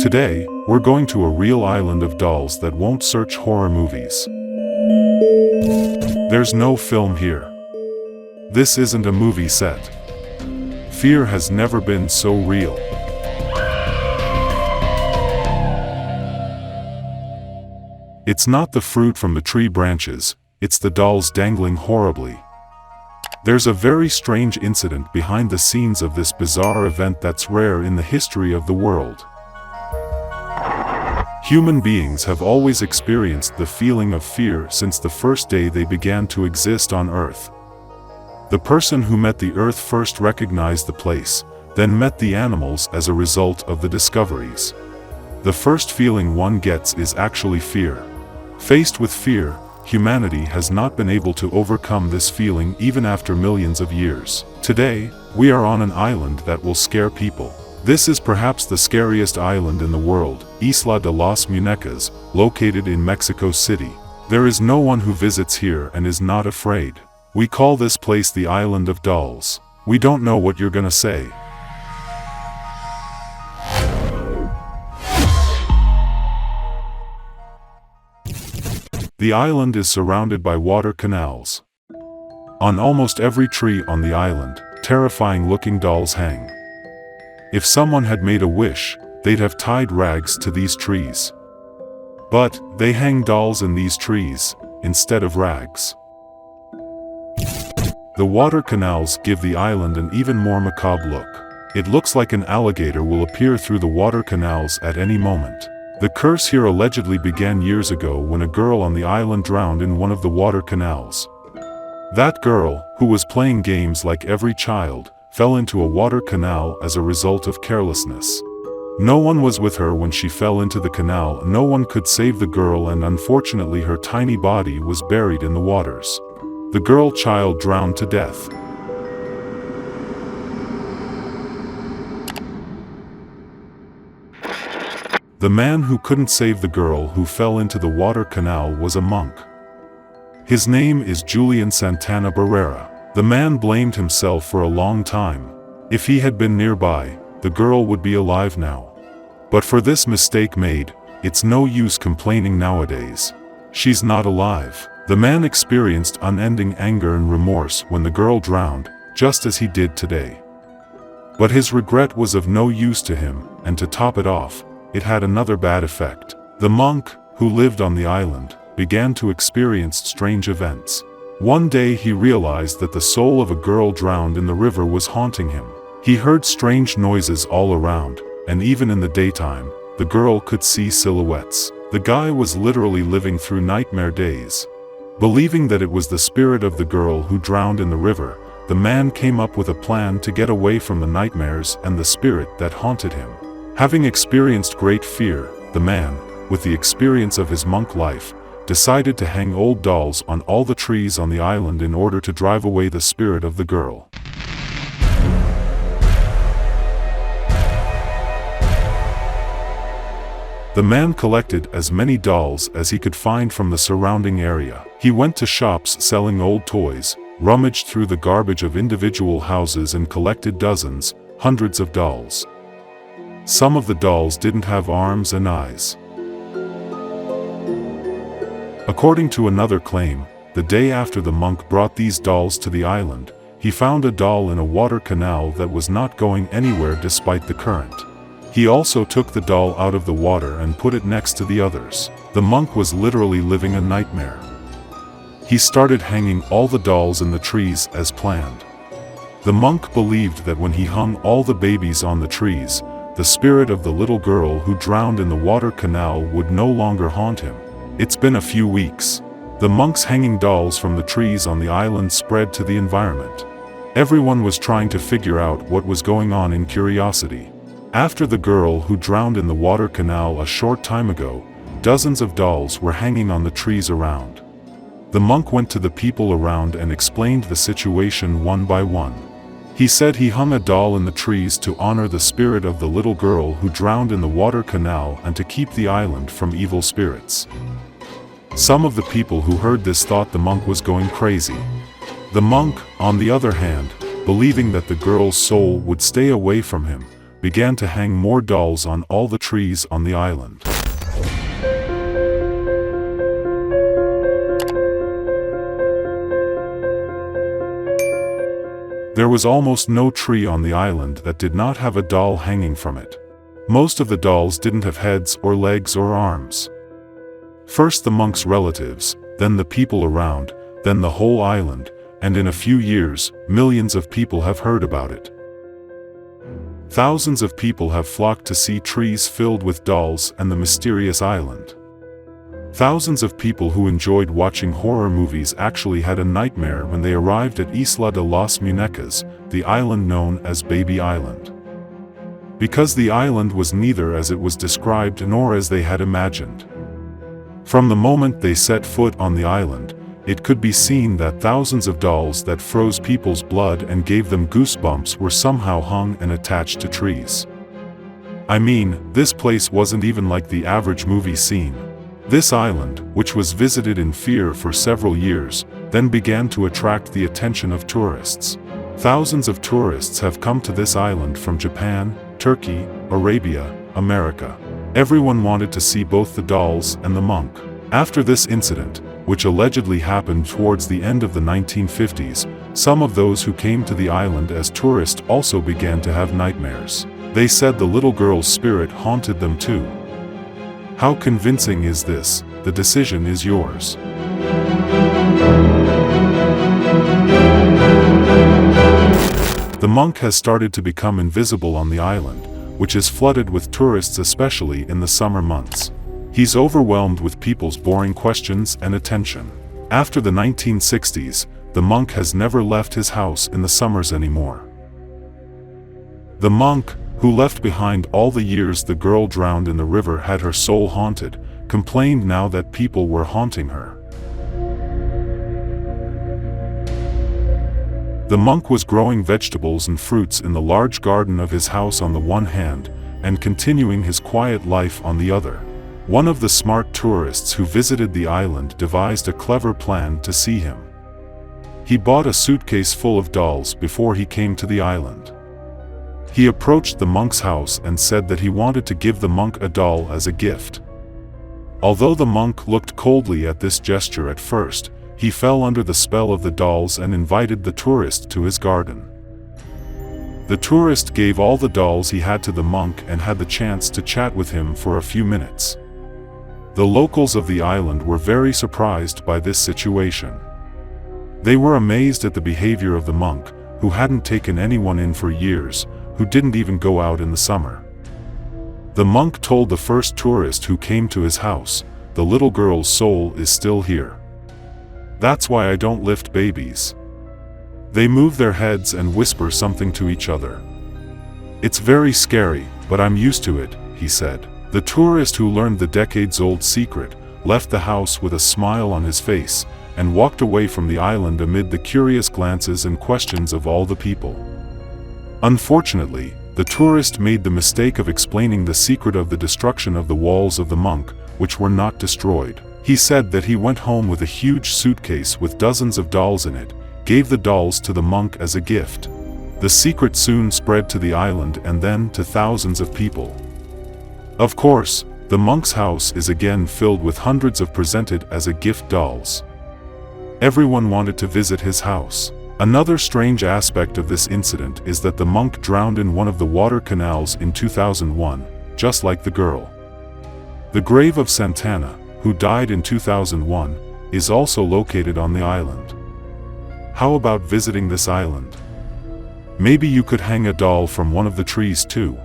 Today, we're going to a real island of dolls that won't search horror movies. There's no film here. This isn't a movie set. Fear has never been so real. It's not the fruit from the tree branches, it's the dolls dangling horribly. There's a very strange incident behind the scenes of this bizarre event that's rare in the history of the world. Human beings have always experienced the feeling of fear since the first day they began to exist on Earth. The person who met the Earth first recognized the place, then met the animals as a result of the discoveries. The first feeling one gets is actually fear. Faced with fear, humanity has not been able to overcome this feeling even after millions of years. Today, we are on an island that will scare people. This is perhaps the scariest island in the world, Isla de Las Munecas, located in Mexico City. There is no one who visits here and is not afraid. We call this place the Island of Dolls. We don't know what you're gonna say. The island is surrounded by water canals. On almost every tree on the island, terrifying-looking dolls hang. If someone had made a wish, they'd have tied rags to these trees. But they hang dolls in these trees, instead of rags. The water canals give the island an even more macabre look. It looks like an alligator will appear through the water canals at any moment. The curse here allegedly began years ago when a girl on the island drowned in one of the water canals. That girl, who was playing games like every child, fell into a water canal as a result of carelessness. No one was with her when she fell into the canal. No one could save the girl, and unfortunately her tiny body was buried in the waters. The girl child drowned to death. The man who couldn't save the girl who fell into the water canal was a monk. His name is Julian Santana Barrera. The man blamed himself for a long time. If he had been nearby, the girl would be alive now. But for this mistake made, it's no use complaining nowadays. She's not alive. The man experienced unending anger and remorse when the girl drowned, just as he did today. But his regret was of no use to him, and to top it off, it had another bad effect. The monk, who lived on the island, began to experience strange events. One day he realized that the soul of a girl drowned in the river was haunting him. He heard strange noises all around, and even in the daytime, the girl could see silhouettes. The guy was literally living through nightmare days. Believing that it was the spirit of the girl who drowned in the river, the man came up with a plan to get away from the nightmares and the spirit that haunted him. Having experienced great fear, the man, with the experience of his monk life, decided to hang old dolls on all the trees on the island in order to drive away the spirit of the girl. The man collected as many dolls as he could find from the surrounding area. He went to shops selling old toys, rummaged through the garbage of individual houses and collected dozens, hundreds of dolls. Some of the dolls didn't have arms and eyes. According to another claim, the day after the monk brought these dolls to the island, he found a doll in a water canal that was not going anywhere despite the current. He also took the doll out of the water and put it next to the others. The monk was literally living a nightmare. He started hanging all the dolls in the trees as planned. The monk believed that when he hung all the babies on the trees, the spirit of the little girl who drowned in the water canal would no longer haunt him. It's been a few weeks. The monks hanging dolls from the trees on the island spread to the environment. Everyone was trying to figure out what was going on in curiosity. After the girl who drowned in the water canal a short time ago, dozens of dolls were hanging on the trees around. The monk went to the people around and explained the situation one by one. He said he hung a doll in the trees to honor the spirit of the little girl who drowned in the water canal and to keep the island from evil spirits. Some of the people who heard this thought the monk was going crazy. The monk, on the other hand, believing that the girl's soul would stay away from him, began to hang more dolls on all the trees on the island. There was almost no tree on the island that did not have a doll hanging from it. Most of the dolls didn't have heads or legs or arms. First the monk's relatives, then the people around, then the whole island, and in a few years, millions of people have heard about it. Thousands of people have flocked to see trees filled with dolls and the mysterious island. Thousands of people who enjoyed watching horror movies actually had a nightmare when they arrived at Isla de Las Munecas, the island known as Baby Island. Because the island was neither as it was described nor as they had imagined. From the moment they set foot on the island, it could be seen that thousands of dolls that froze people's blood and gave them goosebumps were somehow hung and attached to trees. I mean, this place wasn't even like the average movie scene. This island, which was visited in fear for several years, then began to attract the attention of tourists. Thousands of tourists have come to this island from Japan, Turkey, Arabia, America. Everyone wanted to see both the dolls and the monk. After this incident, which allegedly happened towards the end of the 1950s, some of those who came to the island as tourists also began to have nightmares. They said the little girl's spirit haunted them too. How convincing is this? The decision is yours. The monk has started to become invisible on the island, which is flooded with tourists especially in the summer months. He's overwhelmed with people's boring questions and attention. After the 1960s, the monk has never left his house in the summers anymore. The monk, who left behind all the years the girl drowned in the river had her soul haunted, complained now that people were haunting her. The monk was growing vegetables and fruits in the large garden of his house on the one hand, and continuing his quiet life on the other. One of the smart tourists who visited the island devised a clever plan to see him. He bought a suitcase full of dolls before he came to the island. He approached the monk's house and said that he wanted to give the monk a doll as a gift. Although the monk looked coldly at this gesture at first, he fell under the spell of the dolls and invited the tourist to his garden. The tourist gave all the dolls he had to the monk and had the chance to chat with him for a few minutes. The locals of the island were very surprised by this situation. They were amazed at the behavior of the monk, who hadn't taken anyone in for years, who didn't even go out in the summer. The monk told the first tourist who came to his house, "The little girl's soul is still here. That's why I don't lift babies. They move their heads and whisper something to each other. It's very scary, but I'm used to it," he said. The tourist who learned the decades-old secret left the house with a smile on his face and walked away from the island amid the curious glances and questions of all the people. Unfortunately, the tourist made the mistake of explaining the secret of the destruction of the walls of the monk, which were not destroyed. He said that he went home with a huge suitcase with dozens of dolls in it, gave the dolls to the monk as a gift. The secret soon spread to the island and then to thousands of people. Of course, the monk's house is again filled with hundreds of presented as a gift dolls. Everyone wanted to visit his house. Another strange aspect of this incident is that the monk drowned in one of the water canals in 2001, just like the girl. The grave of Santana, who died in 2001, is also located on the island. How about visiting this island? Maybe you could hang a doll from one of the trees too.